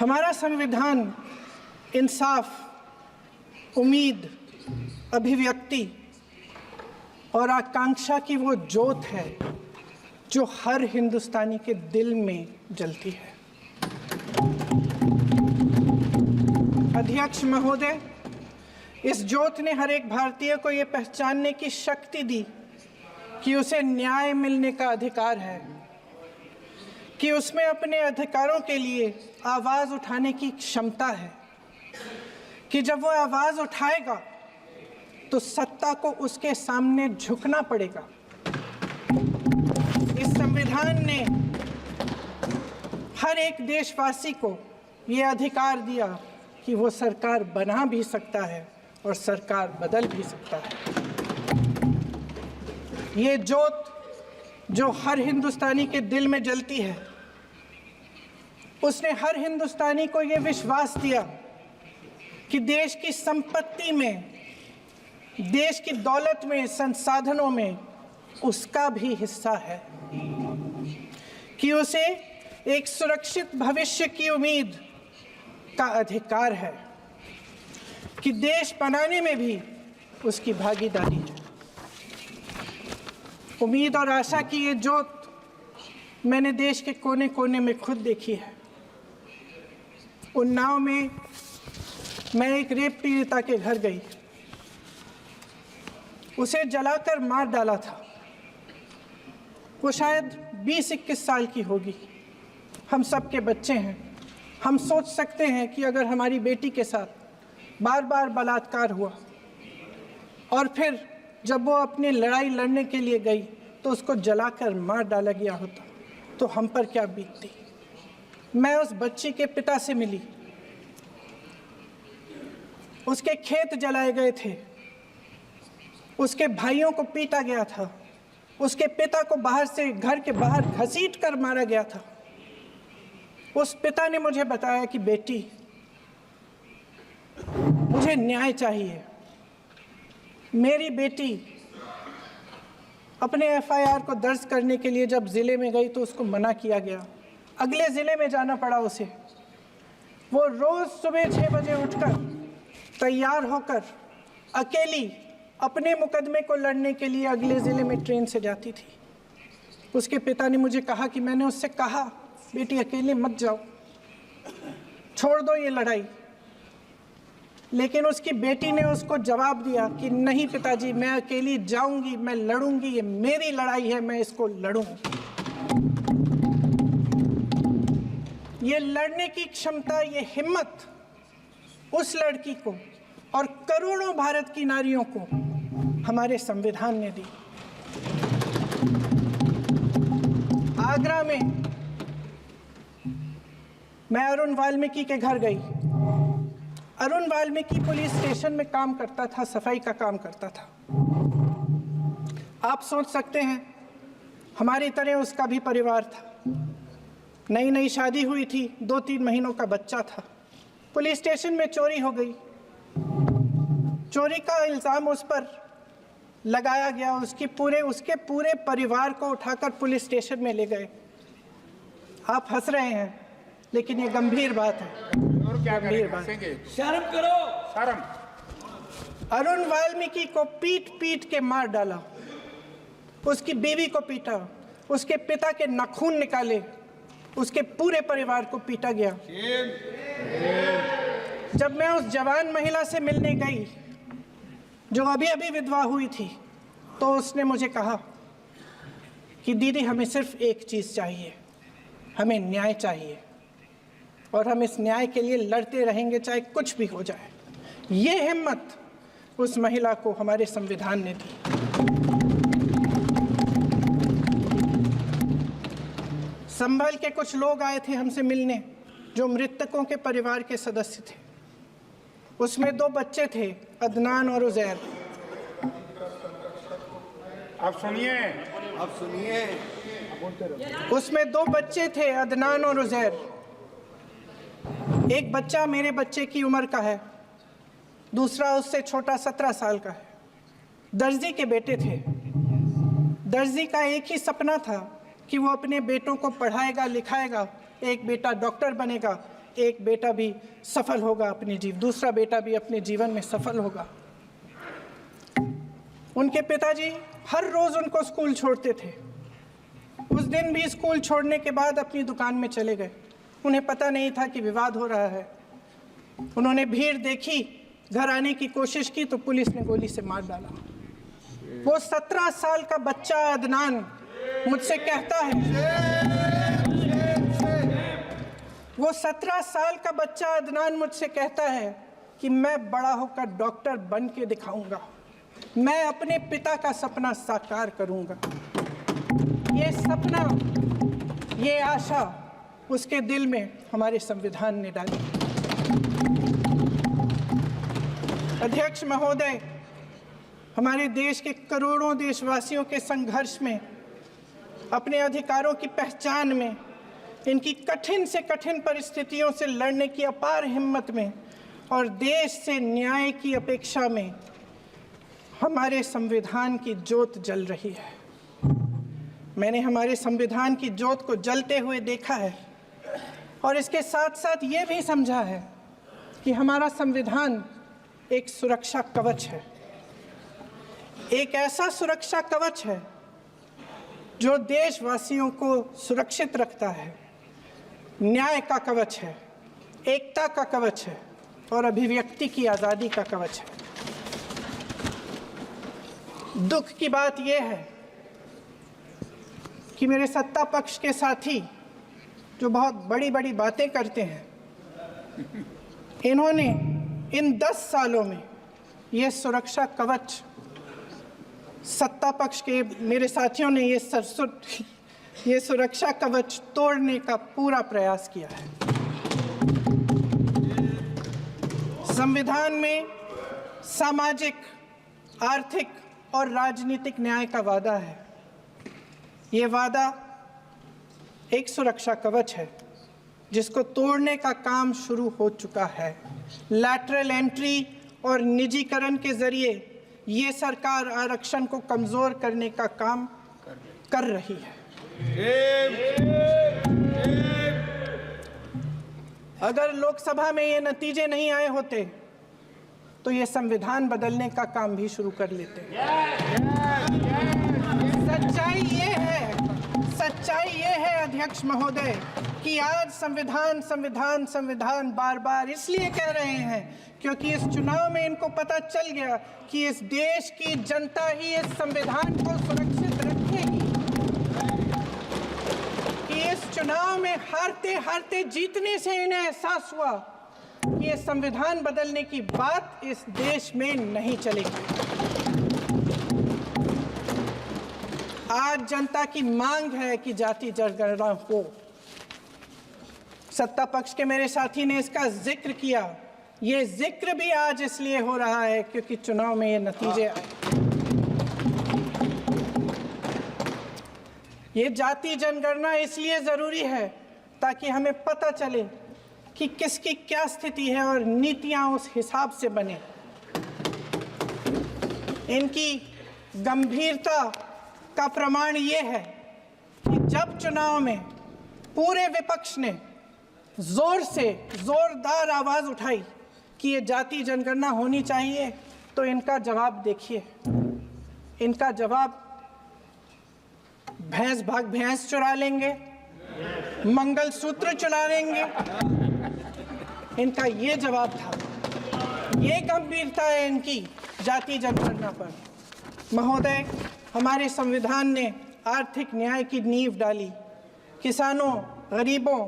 हमारा संविधान इंसाफ, उम्मीद, अभिव्यक्ति और आकांक्षा की वो ज्योत है जो हर हिंदुस्तानी के दिल में जलती है। अध्यक्ष महोदय, इस ज्योत ने हर एक भारतीय को ये पहचानने की शक्ति दी कि उसे न्याय मिलने का अधिकार है, कि उसमें अपने अधिकारों के लिए आवाज़ उठाने की क्षमता है, कि जब वो आवाज़ उठाएगा तो सत्ता को उसके सामने झुकना पड़ेगा। इस संविधान ने हर एक देशवासी को ये अधिकार दिया कि वो सरकार बना भी सकता है और सरकार बदल भी सकता है। ये ज्योत जो हर हिंदुस्तानी के दिल में जलती है, उसने हर हिंदुस्तानी को ये विश्वास दिया कि देश की संपत्ति में, देश की दौलत में, संसाधनों में उसका भी हिस्सा है, कि उसे एक सुरक्षित भविष्य की उम्मीद का अधिकार है, कि देश बनाने में भी उसकी भागीदारी है। उम्मीद और आशा की ये ज्योत मैंने देश के कोने कोने में खुद देखी है। उन्नाव में मैं एक रेप पीड़िता के घर गई, उसे जलाकर मार डाला था। वो शायद 20-21 साल की होगी। हम सब के बच्चे हैं। हम सोच सकते हैं कि अगर हमारी बेटी के साथ बार बार बलात्कार हुआ और फिर जब वो अपनी लड़ाई लड़ने के लिए गई तो उसको जलाकर मार डाला गया होता तो हम पर क्या बीतती। मैं उस बच्ची के पिता से मिली। उसके खेत जलाए गए थे, उसके भाइयों को पीटा गया था, उसके पिता को बाहर से, घर के बाहर घसीट कर मारा गया था। उस पिता ने मुझे बताया कि बेटी, मुझे न्याय चाहिए। मेरी बेटी अपने एफआईआर को दर्ज करने के लिए जब ज़िले में गई तो उसको मना किया गया। अगले ज़िले में जाना पड़ा उसे। वो रोज़ सुबह 6 बजे उठकर तैयार होकर अकेली अपने मुकदमे को लड़ने के लिए अगले ज़िले में ट्रेन से जाती थी। उसके पिता ने मुझे कहा कि मैंने उससे कहा, बेटी अकेले मत जाओ, छोड़ दो ये लड़ाई। लेकिन उसकी बेटी ने उसको जवाब दिया कि नहीं पिताजी, मैं अकेली जाऊंगी, मैं लड़ूंगी, ये मेरी लड़ाई है, मैं इसको लड़ूंगी। ये लड़ने की क्षमता, ये हिम्मत उस लड़की को और करोड़ों भारत की नारियों को हमारे संविधान ने दी। आगरा में मैं अरुण वाल्मीकि के घर गई। अरुण वाल्मीकि पुलिस स्टेशन में काम करता था, सफाई का काम करता था। आप सोच सकते हैं हमारी तरह उसका भी परिवार था। नई नई शादी हुई थी, 2-3 महीनों का बच्चा था। पुलिस स्टेशन में चोरी हो गई। चोरी का इल्ज़ाम उस पर लगाया गया। उसके पूरे परिवार को उठाकर पुलिस स्टेशन में ले गए। आप हंस रहे हैं, लेकिन ये गंभीर बात है। और क्या गंभीर बात। शर्म करो, शर्म। अरुण वाल्मीकि को पीट पीट के मार डाला, उसकी बीवी को पीटा, उसके पिता के नाखून निकाले, उसके पूरे परिवार को पीटा गया। जब मैं उस जवान महिला से मिलने गई जो अभी अभी विधवा हुई थी, तो उसने मुझे कहा कि दीदी, हमें सिर्फ एक चीज़ चाहिए, हमें न्याय चाहिए और हम इस न्याय के लिए लड़ते रहेंगे, चाहे कुछ भी हो जाए। ये हिम्मत उस महिला को हमारे संविधान ने दी। संभल के कुछ लोग आए थे हमसे मिलने जो मृतकों के परिवार के सदस्य थे। उसमें 2 बच्चे थे, अदनान और उज़ैर। अब सुनिए, उसमें 2 बच्चे थे, अदनान और उज़ैर। एक बच्चा मेरे बच्चे की उम्र का है, दूसरा उससे छोटा 17 साल का है। दर्जी के बेटे थे। दर्जी का एक ही सपना था कि वो अपने बेटों को पढ़ाएगा लिखाएगा, एक बेटा डॉक्टर बनेगा, एक बेटा भी सफल होगा दूसरा बेटा भी अपने जीवन में सफल होगा। उनके पिताजी हर रोज़ उनको स्कूल छोड़ते थे। उस दिन भी स्कूल छोड़ने के बाद अपनी दुकान में चले गए। उन्हें पता नहीं था कि विवाद हो रहा है। उन्होंने भीड़ देखी, घर आने की कोशिश की तो पुलिस ने गोली से मार डाला। वो 17 साल का बच्चा अदनान मुझसे कहता है, वो 17 साल का बच्चा अदनान मुझसे कहता है कि मैं बड़ा होकर डॉक्टर बन के दिखाऊंगा, मैं अपने पिता का सपना साकार करूंगा। ये सपना, ये आशा उसके दिल में हमारे संविधान ने डाली। अध्यक्ष महोदय, हमारे देश के करोड़ों देशवासियों के संघर्ष में, अपने अधिकारों की पहचान में, इनकी कठिन से कठिन परिस्थितियों से लड़ने की अपार हिम्मत में और देश से न्याय की अपेक्षा में हमारे संविधान की ज्योत जल रही है। मैंने हमारे संविधान की ज्योत को जलते हुए देखा है और इसके साथ साथ ये भी समझा है कि हमारा संविधान एक सुरक्षा कवच है, एक ऐसा सुरक्षा कवच है जो देशवासियों को सुरक्षित रखता है, न्याय का कवच है, एकता का कवच है और अभिव्यक्ति की आज़ादी का कवच है। दुख की बात यह है कि मेरे सत्ता पक्ष के साथी जो बहुत बड़ी बड़ी बातें करते हैं, इन्होंने इन 10 सालों में ये सुरक्षा कवच, सत्ता पक्ष के मेरे साथियों ने ये सुरक्षा कवच तोड़ने का पूरा प्रयास किया है। संविधान में सामाजिक, आर्थिक और राजनीतिक न्याय का वादा है। ये वादा एक सुरक्षा कवच है जिसको तोड़ने का काम शुरू हो चुका है। लैटरल एंट्री और निजीकरण के जरिए ये सरकार आरक्षण को कमजोर करने का काम कर रही है। अगर लोकसभा में ये नतीजे नहीं आए होते तो ये संविधान बदलने का काम भी शुरू कर लेते। सच्चाई ये है अध्यक्ष महोदय कि आज संविधान बार बार इसलिए कह रहे हैं क्योंकि इस चुनाव में इनको पता चल गया कि इस देश की जनता ही इस संविधान को सुरक्षित रखेगी, कि इस चुनाव में हारते हारते जीतने से इन्हें एहसास हुआ कि ये संविधान बदलने की बात इस देश में नहीं चलेगी। आज जनता की मांग है कि जाति जनगणना हो। सत्ता पक्ष के मेरे साथी ने इसका जिक्र किया। ये जिक्र भी आज इसलिए हो रहा है क्योंकि चुनाव में ये नतीजे आए। ये जाति जनगणना इसलिए ज़रूरी है ताकि हमें पता चले कि किसकी क्या स्थिति है और नीतियां उस हिसाब से बने। इनकी गंभीरता का प्रमाण ये है कि जब चुनाव में पूरे विपक्ष ने जोरदार आवाज़ उठाई कि ये जाति जनगणना होनी चाहिए, तो इनका जवाब देखिए। इनका जवाब भैंस चुरा लेंगे, मंगलसूत्र चुरा लेंगे, इनका ये जवाब था। ये गंभीरता है इनकी जाति जनगणना पर। महोदय, हमारे संविधान ने आर्थिक न्याय की नींव डाली, किसानों, गरीबों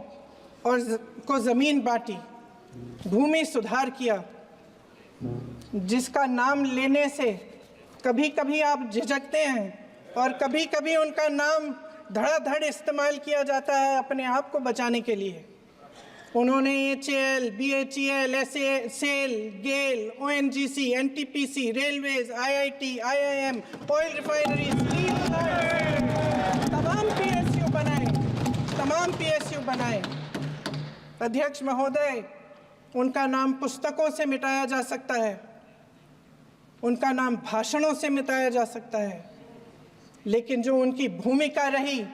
और को ज़मीन बांटी, भूमि सुधार किया, जिसका नाम लेने से कभी कभी आप झिझकते हैं और कभी कभी उनका नाम धड़ाधड़ इस्तेमाल किया जाता है अपने आप को बचाने के लिए। उन्होंने HAL, BHEL, SAL, GAIL, ONGC, NTPC, railways, IIT, IIM, oil refineries, तमाम PSU बनाए। अध्यक्ष महोदय, उनका नाम पुस्तकों से मिटाया जा सकता है, उनका नाम भाषणों से मिटाया जा सकता है, लेकिन जो उनकी भूमिका रही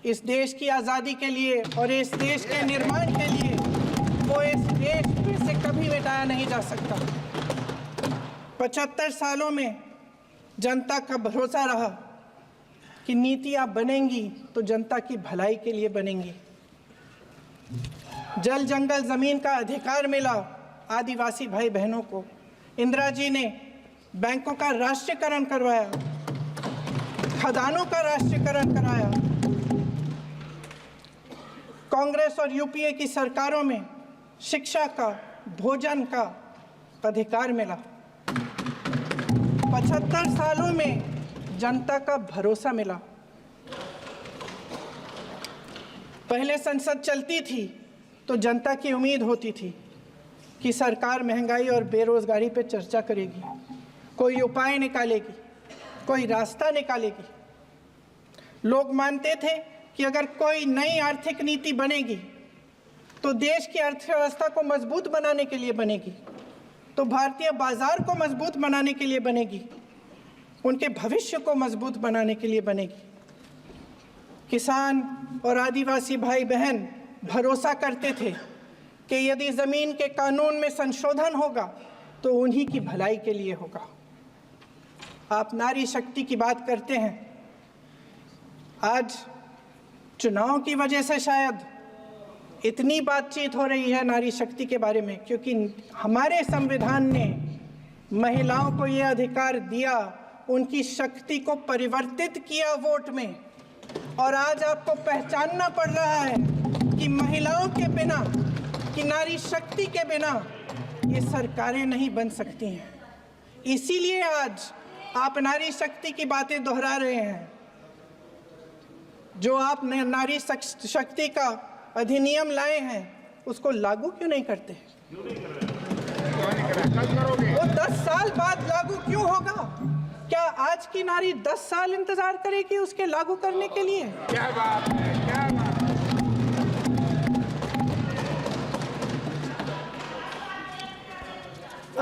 इस देश की आज़ादी के लिए और इस देश के निर्माण के लिए, वो इस देश में से कभी मिटाया नहीं जा सकता। 75 सालों में जनता का भरोसा रहा कि नीतियां बनेंगी तो जनता की भलाई के लिए बनेंगी। जल जंगल जमीन का अधिकार मिला आदिवासी भाई बहनों को। इंदिरा जी ने बैंकों का राष्ट्रीयकरण करवाया, खदानों का राष्ट्रीयकरण कराया। कांग्रेस और यूपीए की सरकारों में शिक्षा का, भोजन का अधिकार मिला। 75 सालों में जनता का भरोसा मिला। पहले संसद चलती थी तो जनता की उम्मीद होती थी कि सरकार महंगाई और बेरोजगारी पर चर्चा करेगी, कोई उपाय निकालेगी, कोई रास्ता निकालेगी। लोग मानते थे कि अगर कोई नई आर्थिक नीति बनेगी तो देश की अर्थव्यवस्था को मजबूत बनाने के लिए बनेगी, तो भारतीय बाजार को मजबूत बनाने के लिए बनेगी, उनके भविष्य को मजबूत बनाने के लिए बनेगी। किसान और आदिवासी भाई बहन भरोसा करते थे कि यदि जमीन के कानून में संशोधन होगा तो उन्हीं की भलाई के लिए होगा। आप नारी शक्ति की बात करते हैं। आज चुनाव की वजह से शायद इतनी बातचीत हो रही है नारी शक्ति के बारे में, क्योंकि हमारे संविधान ने महिलाओं को यह अधिकार दिया, उनकी शक्ति को परिवर्तित किया वोट में। और आज आपको पहचानना पड़ रहा है कि महिलाओं के बिना, कि नारी शक्ति के बिना ये सरकारें नहीं बन सकती हैं। इसीलिए आज आप नारी शक्ति की बातें दोहरा रहे हैं। जो आप नारी शक्ति का अधिनियम लाए हैं उसको लागू क्यों नहीं करते? वो 10 साल बाद लागू क्यों होगा? क्या आज की नारी 10 साल इंतजार करेगी उसके लागू करने के लिए? क्या बात है, क्या बात है।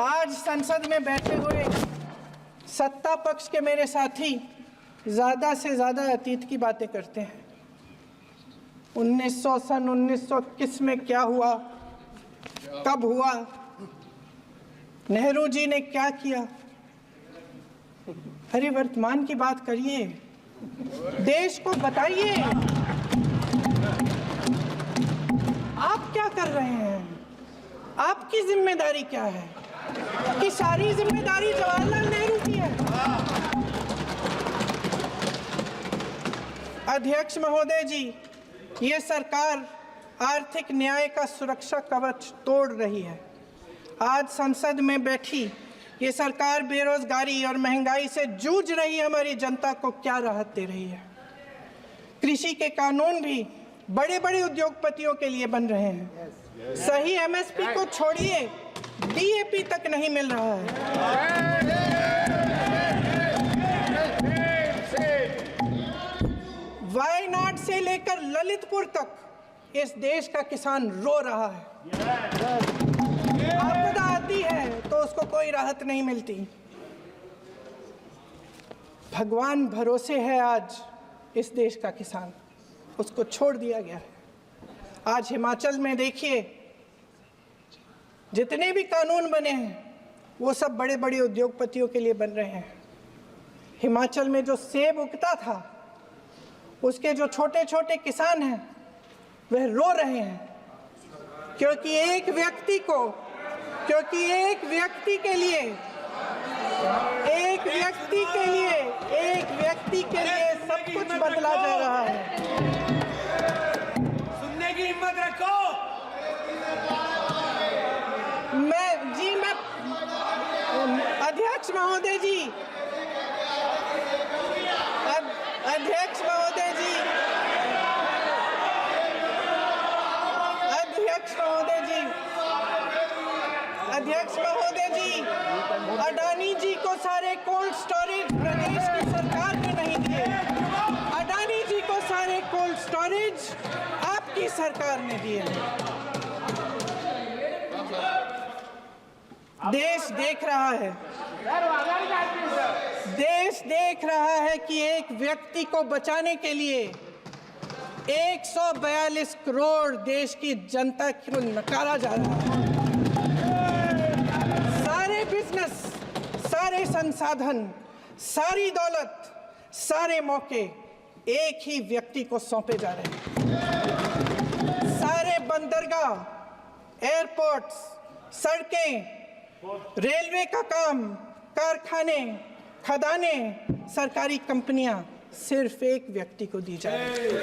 आज संसद में बैठे हुए सत्ता पक्ष के मेरे साथी ज़्यादा से ज़्यादा अतीत की बातें करते हैं। 1921 में क्या हुआ, कब हुआ, नेहरू जी ने क्या किया। अरे वर्तमान की बात करिए, देश को बताइए आप क्या कर रहे हैं, आपकी जिम्मेदारी क्या है? कि सारी जिम्मेदारी जवाहरलाल नेहरू की है। अध्यक्ष महोदय जी, ये सरकार आर्थिक न्याय का सुरक्षा कवच तोड़ रही है। आज संसद में बैठी ये सरकार बेरोजगारी और महंगाई से जूझ रही हमारी जनता को क्या राहत दे रही है। कृषि के कानून भी बड़े बड़े उद्योगपतियों के लिए बन रहे हैं। सही एमएसपी को छोड़िए, डीएपी तक नहीं मिल रहा है। वायनाड से लेकर ललितपुर तक इस देश का किसान रो रहा है। आपदा आती है तो उसको कोई राहत नहीं मिलती। भगवान भरोसे है आज इस देश का किसान, उसको छोड़ दिया गया है। आज हिमाचल में देखिए, जितने भी कानून बने हैं वो सब बड़े बड़े उद्योगपतियों के लिए बन रहे हैं। हिमाचल में जो सेब उगता था उसके जो छोटे छोटे किसान हैं वह रो रहे हैं, क्योंकि एक व्यक्ति के लिए सब कुछ बदला जा रहा है। सुनने की हिम्मत रखो। अध्यक्ष महोदय जी, अध्यक्ष महोदय जी, अडानी जी को सारे कोल्ड स्टोरेज प्रदेश की सरकार ने नहीं दिए। अडानी जी को सारे कोल्ड स्टोरेज आपकी सरकार ने दिए। देश देख रहा है कि एक व्यक्ति को बचाने के लिए 142 करोड़ देश की जनता को नकारा जा रहा है। सारे बिजनेस, सारे संसाधन, सारी दौलत, सारे मौके एक ही व्यक्ति को सौंपे जा रहे हैं। सारे बंदरगाह, एयरपोर्ट्स, सड़कें, रेलवे का काम, कारखाने, खदानें, सरकारी कंपनियां सिर्फ एक व्यक्ति को दी जा रही है।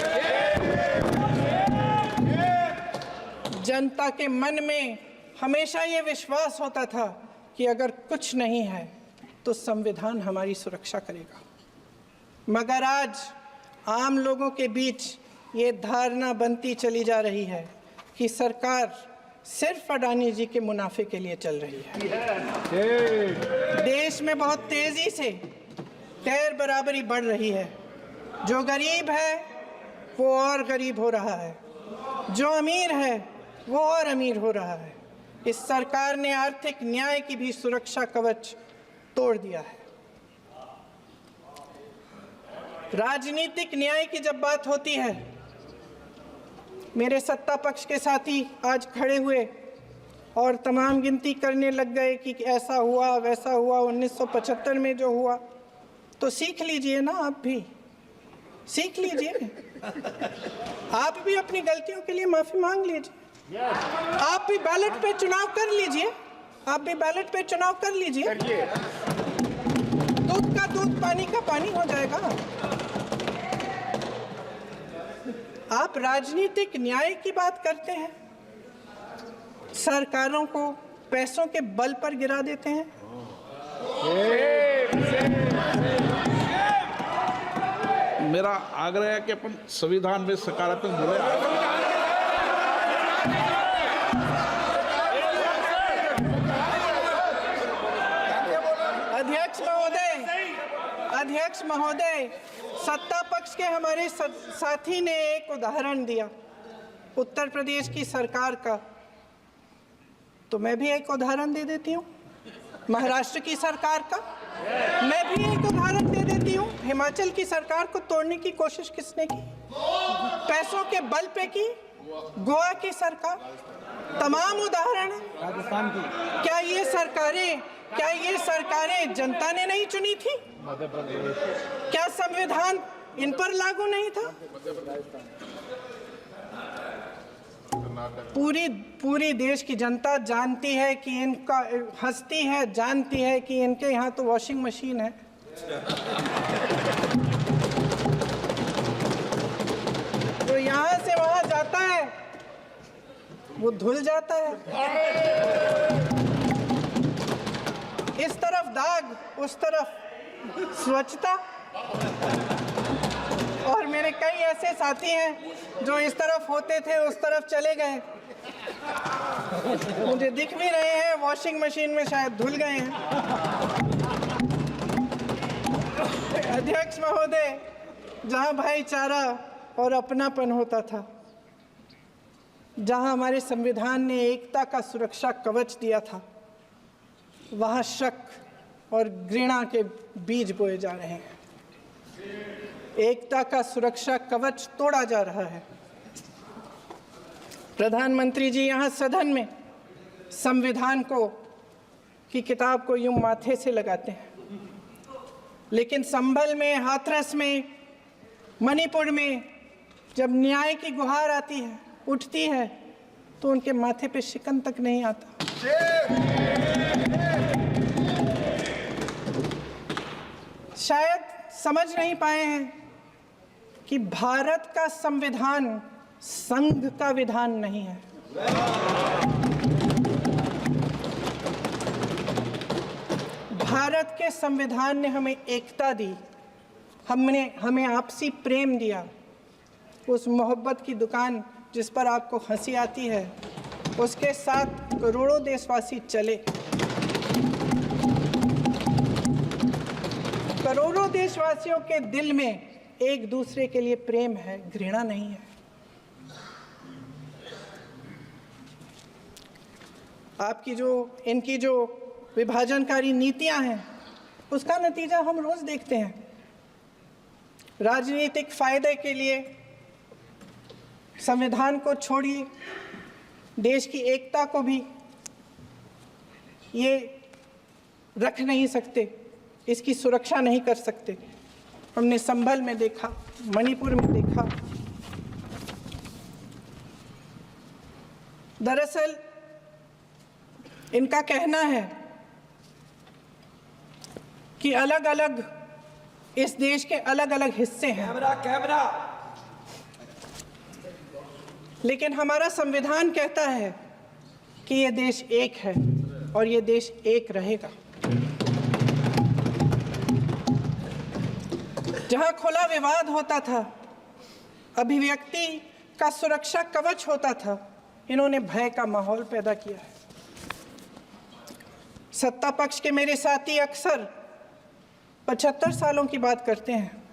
जनता के मन में हमेशा ये विश्वास होता था कि अगर कुछ नहीं है तो संविधान हमारी सुरक्षा करेगा, मगर आज आम लोगों के बीच ये धारणा बनती चली जा रही है कि सरकार सिर्फ अडानी जी के मुनाफे के लिए चल रही है। देश में बहुत तेजी से गैर बराबरी बढ़ रही है। जो गरीब है वो और गरीब हो रहा है, जो अमीर है वो और अमीर हो रहा है। इस सरकार ने आर्थिक न्याय की भी सुरक्षा कवच तोड़ दिया है। राजनीतिक न्याय की जब बात होती है, मेरे सत्ता पक्ष के साथी आज खड़े हुए और तमाम गिनती करने लग गए कि ऐसा हुआ वैसा हुआ, 1975 में जो हुआ, तो सीख लीजिए ना, आप भी सीख लीजिए। आप भी अपनी गलतियों के लिए माफी मांग लीजिए। आप भी बैलेट पे चुनाव कर लीजिए, आप भी बैलेट पे चुनाव कर लीजिए। दूध का दूध, पानी का पानी हो जाएगा। आप राजनीतिक न्याय की बात करते हैं, सरकारों को पैसों के बल पर गिरा देते हैं। मेरा आग्रह है कि अपन संविधान में सकारात्मक बोले। अध्यक्ष महोदय, सत्ता पक्ष के हमारे साथी ने एक उदाहरण दिया उत्तर प्रदेश की सरकार का, तो मैं भी एक उदाहरण दे देती हूँ महाराष्ट्र की सरकार का। मैं भी एक उदाहरण दे देती हूँ हिमाचल की सरकार को तोड़ने की कोशिश किसने की, पैसों के बल पे की, गोवा की सरकार। तमाम उदाहरण है। राजस्थान की क्या ये सरकारें जनता ने नहीं चुनी थी? क्या संविधान इन पर लागू नहीं था? पूरी देश की जनता जानती है कि इनका, हंसती है, जानती है कि इनके यहाँ तो वॉशिंग मशीन है। तो यहाँ से वहाँ जाता है, वो धुल जाता है। इस तरफ दाग, उस तरफ स्वच्छता। और मेरे कई ऐसे साथी हैं जो इस तरफ होते थे उस तरफ चले गए, मुझे दिख भी रहे हैं, वॉशिंग मशीन में शायद धुल गए हैं। अध्यक्ष महोदय, जहां भाईचारा और अपनापन होता था, जहां हमारे संविधान ने एकता का सुरक्षा कवच दिया था, वहां शक और घृणा के बीज बोए जा रहे हैं। एकता का सुरक्षा कवच तोड़ा जा रहा है। प्रधानमंत्री जी यहाँ सदन में संविधान की किताब को यूं माथे से लगाते हैं, लेकिन संभल में, हाथरस में, मणिपुर में जब न्याय की गुहार आती है, उठती है, तो उनके माथे पे शिकन तक नहीं आता। शायद समझ नहीं पाए हैं कि भारत का संविधान संघ का विधान नहीं है। भारत के संविधान ने हमें एकता दी, हमें आपसी प्रेम दिया। उस मोहब्बत की दुकान जिस पर आपको हंसी आती है, उसके साथ करोड़ों देशवासी चले। करोड़ों देशवासियों के दिल में एक दूसरे के लिए प्रेम है, घृणा नहीं है। इनकी जो विभाजनकारी नीतियां हैं, उसका नतीजा हम रोज देखते हैं। राजनीतिक फायदे के लिए संविधान को छोड़िए, देश की एकता को भी ये रख नहीं सकते, इसकी सुरक्षा नहीं कर सकते। हमने संभल में देखा, मणिपुर में देखा। दरअसल इनका कहना है कि अलग अलग इस देश के अलग अलग हिस्से हैं, लेकिन हमारा संविधान कहता है कि ये देश एक है और ये देश एक रहेगा। जहां खुला विवाद होता था, अभिव्यक्ति का सुरक्षा कवच होता था, इन्होंने भय का माहौल पैदा किया है। सत्ता पक्ष के मेरे साथी अक्सर 75 सालों की बात करते हैं,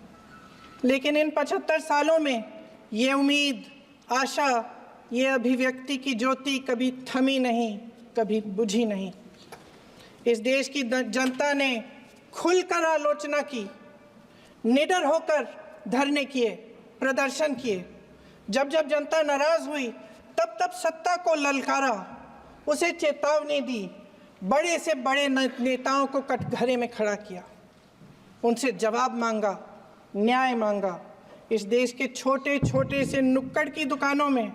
लेकिन इन 75 सालों में ये उम्मीद, आशा, ये अभिव्यक्ति की ज्योति कभी थमी नहीं, कभी बुझी नहीं। इस देश की जनता ने खुलकर आलोचना की, निडर होकर धरने किए, प्रदर्शन किए। जब जब जनता नाराज हुई, तब तब सत्ता को ललकारा, उसे चेतावनी दी, बड़े से बड़े नेताओं को कटघरे में खड़ा किया, उनसे जवाब मांगा, न्याय मांगा। इस देश के छोटे छोटे से नुक्कड़ की दुकानों में,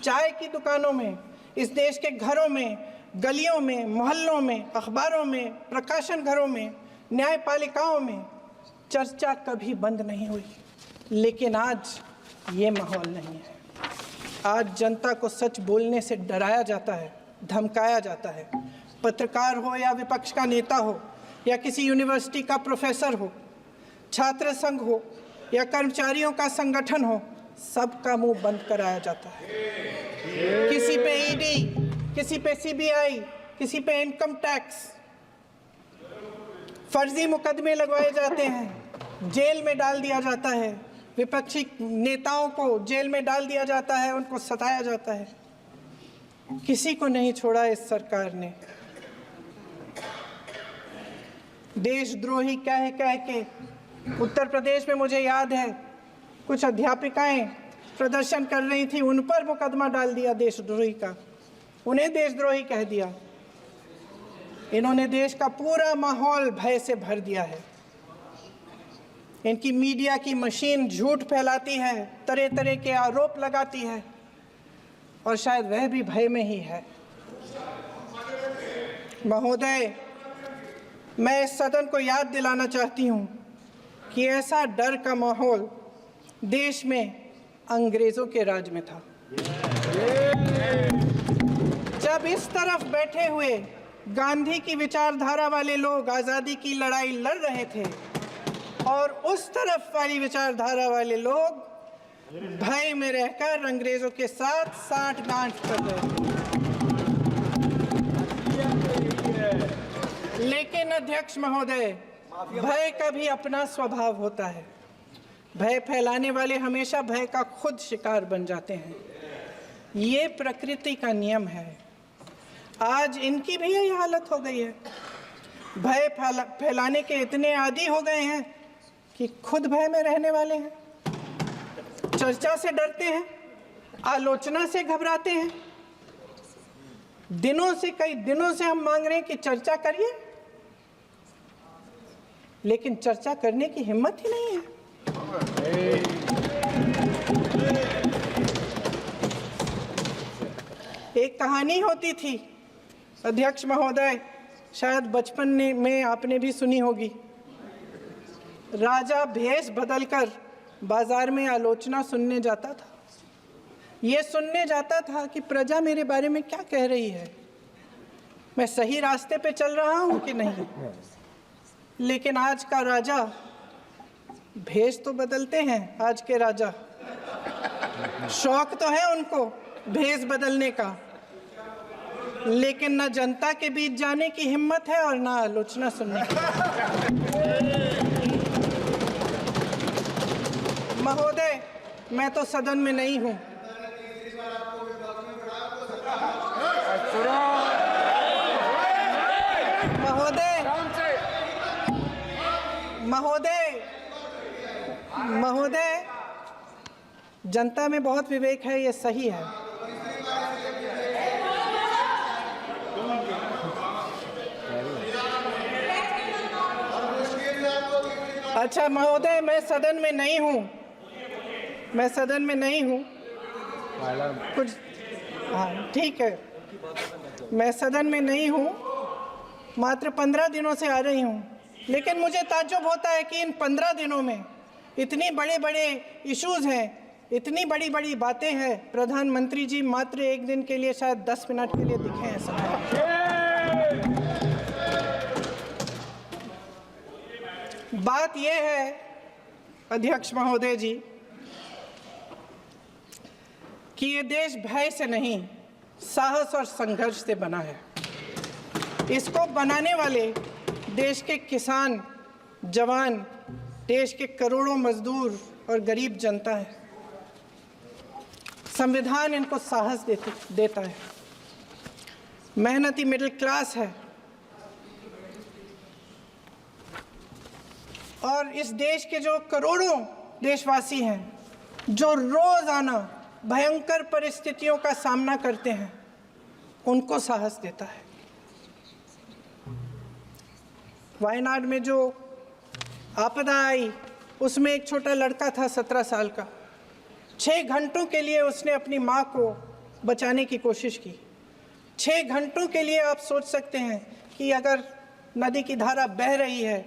चाय की दुकानों में, इस देश के घरों में, गलियों में, मोहल्लों में, अखबारों में, प्रकाशन घरों में, न्यायपालिकाओं में चर्चा कभी बंद नहीं हुई। लेकिन आज ये माहौल नहीं है। आज जनता को सच बोलने से डराया जाता है, धमकाया जाता है। पत्रकार हो या विपक्ष का नेता हो या किसी यूनिवर्सिटी का प्रोफेसर हो, छात्र संघ हो या कर्मचारियों का संगठन हो, सबका मुंह बंद कराया जाता है। किसी पे ईडी, किसी पे सीबीआई, किसी पे इनकम टैक्स, फर्जी मुकदमे लगवाए जाते हैं, जेल में डाल दिया जाता है, विपक्षी नेताओं को जेल में डाल दिया जाता है, उनको सताया जाता है। किसी को नहीं छोड़ा इस सरकार ने। देशद्रोही कह के उत्तर प्रदेश में मुझे याद है कुछ अध्यापिकाएं प्रदर्शन कर रही थी, उन पर मुकदमा डाल दिया देशद्रोही का, उन्हें देशद्रोही कह दिया। इन्होंने देश का पूरा माहौल भय से भर दिया है। इनकी मीडिया की मशीन झूठ फैलाती है, तरह तरह के आरोप लगाती है, और शायद वह भी भय में ही है। महोदय, मैं इस सदन को याद दिलाना चाहती हूँ कि ऐसा डर का माहौल देश में अंग्रेजों के राज में था। जब इस तरफ बैठे हुए गांधी की विचारधारा वाले लोग आज़ादी की लड़ाई लड़ रहे थे और उस तरफ वाली विचारधारा वाले लोग भय में रहकर अंग्रेजों के साथ साठ-गांठ कर रहे थे। लेकिन अध्यक्ष महोदय, भय का भी अपना स्वभाव होता है। भय फैलाने वाले हमेशा भय का खुद शिकार बन जाते हैं। ये प्रकृति का नियम है। आज इनकी भी यही हालत हो गई है। भय फैलाने के इतने आदी हो गए हैं कि खुद भय में रहने वाले हैं। चर्चा से डरते हैं, आलोचना से घबराते हैं। कई दिनों से हम मांग रहे हैं कि चर्चा करिए, लेकिन चर्चा करने की हिम्मत ही नहीं है। एक कहानी होती थी अध्यक्ष महोदय, शायद बचपन में आपने भी सुनी होगी। राजा भेष बदलकर बाजार में आलोचना सुनने जाता था। ये सुनने जाता था कि प्रजा मेरे बारे में क्या कह रही है, मैं सही रास्ते पे चल रहा हूँ कि नहीं। लेकिन आज का राजा, भेष तो बदलते हैं आज के राजा, शौक तो है उनको भेष बदलने का, लेकिन न जनता के बीच जाने की हिम्मत है और ना आलोचना सुनने की। महोदय, मैं तो सदन में नहीं हूं। महोदय, जनता में बहुत विवेक है, ये सही है। अच्छा महोदय, मैं सदन में नहीं हूँ, मैं सदन में नहीं हूँ कुछ। हाँ ठीक है, मैं सदन में नहीं हूँ, मात्र 15 दिनों से आ रही हूँ, लेकिन मुझे ताज्जुब होता है कि इन 15 दिनों में इतनी बड़े बड़े इश्यूज हैं, इतनी बड़ी बड़ी बातें हैं, प्रधानमंत्री जी मात्र एक दिन के लिए शायद 10 मिनट के लिए दिखे हैं सभा। बात यह है अध्यक्ष महोदय जी कि ये देश भय से नहीं, साहस और संघर्ष से बना है। इसको बनाने वाले देश के किसान, जवान, देश के करोड़ों मजदूर और गरीब जनता है। संविधान इनको साहस देता है। मेहनती मिडिल क्लास है और इस देश के जो करोड़ों देशवासी हैं, जो रोजाना भयंकर परिस्थितियों का सामना करते हैं, उनको साहस देता है। वायनाड में जो आपदा आई, उसमें एक छोटा लड़का था 17 साल का। 6 घंटों के लिए उसने अपनी माँ को बचाने की कोशिश की। 6 घंटों के लिए आप सोच सकते हैं कि अगर नदी की धारा बह रही है,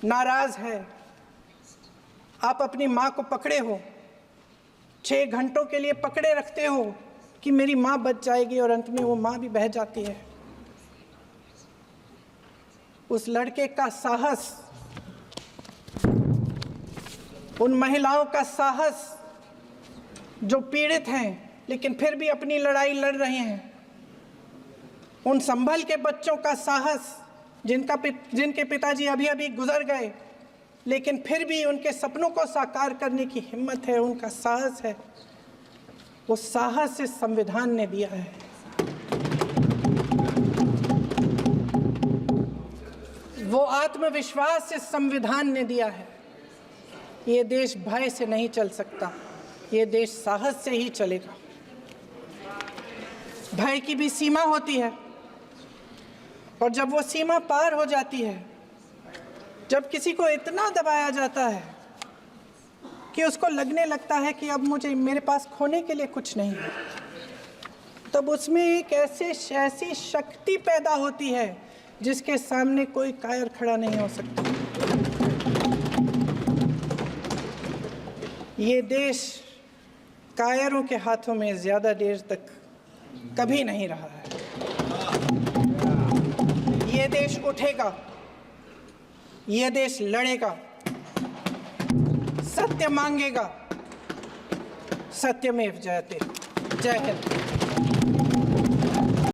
नाराज है, आप अपनी माँ को पकड़े हो, 6 घंटों के लिए पकड़े रखते हो कि मेरी माँ बच जाएगी, और अंत में वो माँ भी बह जाती है। उस लड़के का साहस, उन महिलाओं का साहस जो पीड़ित हैं लेकिन फिर भी अपनी लड़ाई लड़ रहे हैं, उन संभल के बच्चों का साहस जिनके पिताजी अभी अभी गुजर गए लेकिन फिर भी उनके सपनों को साकार करने की हिम्मत है, उनका साहस है। वो साहस से संविधान ने दिया है। वो आत्मविश्वास से संविधान ने दिया है। ये देश भय से नहीं चल सकता, ये देश साहस से ही चलेगा। भय की भी सीमा होती है, और जब वो सीमा पार हो जाती है, जब किसी को इतना दबाया जाता है कि उसको लगने लगता है कि अब मेरे पास खोने के लिए कुछ नहीं है, तब उसमें एक ऐसी शक्ति पैदा होती है जिसके सामने कोई कायर खड़ा नहीं हो सकता। ये देश कायरों के हाथों में ज़्यादा देर तक कभी नहीं रहा है। ये देश उठेगा, ये देश लड़ेगा, सत्य मांगेगा, सत्यमेव जयते। जय हिंद।